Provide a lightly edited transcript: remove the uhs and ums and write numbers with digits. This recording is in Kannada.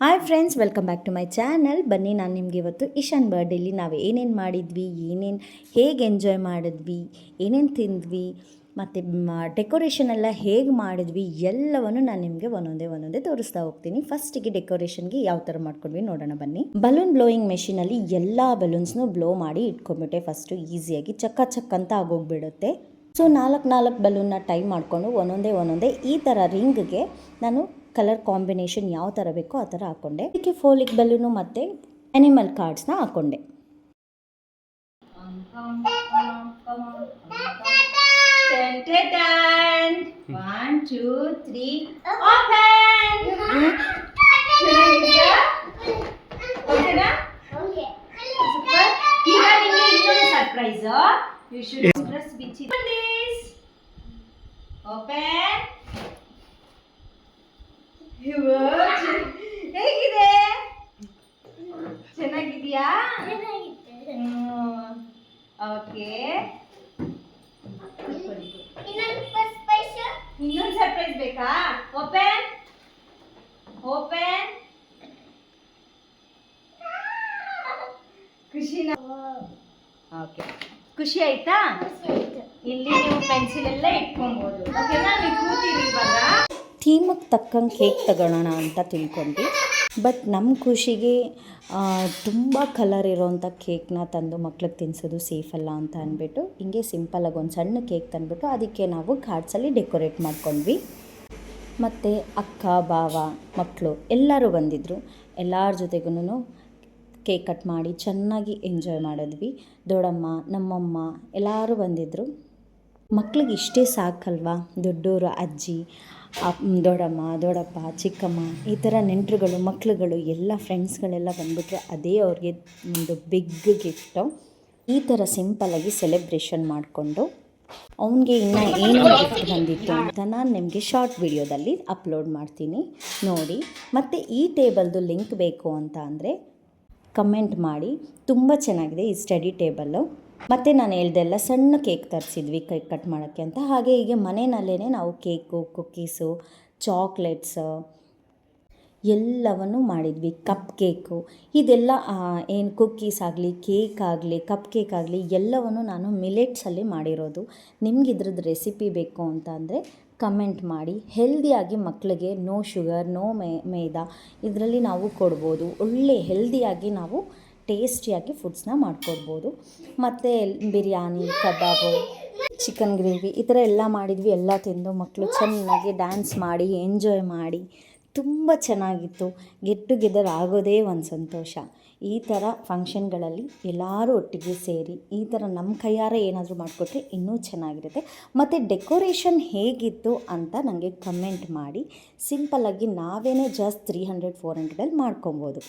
Hi friends, welcome back to my channel. ಬನ್ನಿ, ನಾನು ನಿಮಗೆ ಇವತ್ತು ಇಶಾನ್ ಬರ್ಡೇಲಿ ನಾವು ಏನೇನು ಮಾಡಿದ್ವಿ, ಹೇಗೆ ಎಂಜಾಯ್ ಮಾಡಿದ್ವಿ, ಏನೇನು ತಿಂದ್ವಿ, ಮತ್ತು ಡೆಕೋರೇಷನ್ ಎಲ್ಲ ಹೇಗೆ ಮಾಡಿದ್ವಿ ಎಲ್ಲವನ್ನು ನಾನು ನಿಮಗೆ ಒಂದೊಂದೇ ತೋರಿಸ್ತಾ ಹೋಗ್ತೀನಿ. ಫಸ್ಟಿಗೆ ಡೆಕೋರೇಷನ್ಗೆ ಯಾವ ಥರ ಮಾಡ್ಕೊಂಡ್ವಿ ನೋಡೋಣ ಬನ್ನಿ. ಬಲೂನ್ ಬ್ಲೋಯಿಂಗ್ ಮೆಷಿನಲ್ಲಿ ಎಲ್ಲ ಬಲೂನ್ಸ್ನು ಬ್ಲೋ ಮಾಡಿ ಇಟ್ಕೊಂಡ್ಬಿಟ್ಟೆ. ಫಸ್ಟು ಈಸಿಯಾಗಿ ಚಕ್ಕ ಅಂತ ಆಗೋಗ್ಬಿಡುತ್ತೆ. ಸೊ ನಾಲ್ಕು ಬಲೂನ್ನ ಟೈ ಮಾಡಿಕೊಂಡು ಒಂದೊಂದೇ ಈ ಥರ ರಿಂಗ್ಗೆ ನಾನು ಕಲರ್ ಕಾಂಬಿನೇಷನ್ ಯಾವ ಥರ ಬೇಕೋ ಆ ಥರ ಹಾಕ್ಕೊಂಡೆ. ಇದಕ್ಕೆ ಫೋಲಿಕ್ ಬಲೂನು ಮತ್ತು ಅನಿಮಲ್ ಕಾರ್ಡ್ಸ್ನ ಹಾಕ್ಕೊಂಡೆ. One, two, three, open! ಓಕೆನಾ? ಓಕೆ. ಸೂಪರ್. ಈಗ ನಿಮಗೆ ಇನ್ನೊಂದು surprise. You should express which is this. Open. ಹೇಗಿದೆ? ಚೆನ್ನಾಗಿದೆಯಾ? ಓಕೆ. ಇನ್ನೊಂದು ಸರ್ಪ್ರೈಸ್ ಬೇಕಾ? ಓಪನ್. ಖುಷಿನಾ? ಓಕೆ. ಖುಷಿ ಆಯ್ತಾ? ಇಲ್ಲಿ ನೀವು ಪೆನ್ಸಿಲ್ ಎಲ್ಲ ಇಟ್ಕೊಬೋದು. ಓಕೆನಾ? ನೀವು ಕೂತಿದ್ದೀವಲ್ಲ, ಥೀಮಿಗೆ ತಕ್ಕಂಗೆ ಕೇಕ್ ತಗೊಳ್ಳೋಣ ಅಂತ ತಿಳ್ಕೊಂಡ್ವಿ. ಬಟ್ ನಮ್ಮ ಖುಷಿಗೆ ತುಂಬ ಕಲರ್ ಇರೋವಂಥ ಕೇಕ್ನ ತಂದು ಮಕ್ಳಿಗೆ ತಿನ್ನಿಸೋದು ಸೇಫ್ ಅಲ್ಲ ಅಂತ ಅಂದ್ಬಿಟ್ಟು ಹಿಂಗೆ ಸಿಂಪಲಾಗಿ ಒಂದು ಸಣ್ಣ ಕೇಕ್ ತಂದುಬಿಟ್ಟು ಅದಕ್ಕೆ ನಾವು ಕಾರ್ಡ್ಸಲ್ಲಿ ಡೆಕೋರೇಟ್ ಮಾಡ್ಕೊಂಡ್ವಿ. ಮತ್ತು ಅಕ್ಕ, ಬಾವ, ಮಕ್ಕಳು ಎಲ್ಲರೂ ಬಂದಿದ್ದರು. ಎಲ್ಲರ ಜೊತೆಗೂ ಕೇಕ್ ಕಟ್ ಮಾಡಿ ಚೆನ್ನಾಗಿ ಎಂಜಾಯ್ ಮಾಡಿದ್ವಿ. ದೊಡ್ಡಮ್ಮ, ನಮ್ಮಮ್ಮ ಎಲ್ಲರೂ ಬಂದಿದ್ದರು. ಮಕ್ಳಿಗೆ ಇಷ್ಟೇ ಸಾಕಲ್ವಾ? ದೊಡ್ಡವರು, ಅಜ್ಜಿ, ದೊಡ್ಡಮ್ಮ, ದೊಡ್ಡಪ್ಪ, ಚಿಕ್ಕಮ್ಮ, ಈ ಥರ ನೆಂಟರುಗಳು, ಮಕ್ಳುಗಳು ಎಲ್ಲ ಫ್ರೆಂಡ್ಸ್ಗಳೆಲ್ಲ ಬಂದುಬಿಟ್ರೆ ಅದೇ ಅವ್ರಿಗೆ ಒಂದು ಬಿಗ್ ಗಿಫ್ಟು. ಈ ಥರ ಸಿಂಪಲಾಗಿ ಸೆಲೆಬ್ರೇಷನ್ ಮಾಡಿಕೊಂಡು ಅವನಿಗೆ ಇನ್ನೂ ಏನೇನು ಗಿಫ್ಟ್ ಬಂದಿತ್ತು ಅಂತ ನಾನು ನಿಮಗೆ ಶಾರ್ಟ್ ವಿಡಿಯೋದಲ್ಲಿ ಅಪ್ಲೋಡ್ ಮಾಡ್ತೀನಿ, ನೋಡಿ. ಮತ್ತು ಈ ಟೇಬಲ್ದು ಲಿಂಕ್ ಬೇಕು ಅಂತ ಅಂದರೆ ಕಮೆಂಟ್ ಮಾಡಿ. ತುಂಬ ಚೆನ್ನಾಗಿದೆ ಈ ಸ್ಟಡಿ ಟೇಬಲ್ಲು. ಮತ್ತು ನಾನು ಹೇಳ್ದೆಲ್ಲ ಸಣ್ಣ ಕೇಕ್ ತರಿಸಿದ್ವಿ ಕೇಕ್ ಕಟ್ ಮಾಡೋಕ್ಕೆ ಅಂತ. ಹಾಗೆ ಹೀಗೆ ಮನೆಯಲ್ಲೇ ನಾವು ಕೇಕು, ಕುಕ್ಕೀಸು, ಚಾಕ್ಲೇಟ್ಸು ಎಲ್ಲವನ್ನು ಮಾಡಿದ್ವಿ. ಕಪ್ ಕೇಕು, ಇದೆಲ್ಲ ಏನು ಕುಕ್ಕೀಸ್ ಆಗಲಿ, ಕೇಕ್ ಆಗಲಿ, ಕಪ್ ಕೇಕ್ ಆಗಲಿ ಎಲ್ಲವನ್ನು ನಾನು ಮಿಲೆಟ್ಸಲ್ಲಿ ಮಾಡಿರೋದು. ನಿಮ್ಗೆ ಇದ್ರದ್ದು ರೆಸಿಪಿ ಬೇಕು ಅಂತ ಅಂದರೆ ಕಮೆಂಟ್ ಮಾಡಿ. ಹೆಲ್ದಿಯಾಗಿ ಮಕ್ಕಳಿಗೆ ನೋ ಶುಗರ್, ನೋ ಮೈದಾ ಇದರಲ್ಲಿ ನಾವು ಕೊಡ್ಬೋದು. ಒಳ್ಳೆ ಹೆಲ್ದಿಯಾಗಿ ನಾವು ಟೇಸ್ಟಿಯಾಗಿ ಫುಡ್ಸ್ನ ಮಾಡ್ಕೊಡ್ಬೋದು. ಮತ್ತು ಬಿರಿಯಾನಿ, ಕಬಾಬು, ಚಿಕನ್ ಗ್ರೇವಿ ಈ ಥರ ಎಲ್ಲ ಮಾಡಿದ್ವಿ. ಎಲ್ಲ ತಿಂದು ಮಕ್ಕಳು ಚೆನ್ನಾಗಿ ಡ್ಯಾನ್ಸ್ ಮಾಡಿ ಎಂಜಾಯ್ ಮಾಡಿ ತುಂಬ ಚೆನ್ನಾಗಿತ್ತು. ಗೆಟ್ ಟುಗೆದರ್ ಆಗೋದೇ ಒಂದು ಸಂತೋಷ. ಈ ಥರ ಫಂಕ್ಷನ್ಗಳಲ್ಲಿ ಎಲ್ಲರೂ ಒಟ್ಟಿಗೆ ಸೇರಿ ಈ ಥರ ನಮ್ಮ ಕೈಯಾರೆ ಏನಾದರೂ ಮಾಡಿಕೊಟ್ರೆ ಇನ್ನೂ ಚೆನ್ನಾಗಿರುತ್ತೆ. ಮತ್ತು ಡೆಕೋರೇಷನ್ ಹೇಗಿತ್ತು ಅಂತ ನನಗೆ ಕಮೆಂಟ್ ಮಾಡಿ. ಸಿಂಪಲ್ಲಾಗಿ ನಾವೇ ಜಸ್ಟ್ 300-400 ಮಾಡ್ಕೊಬೋದು.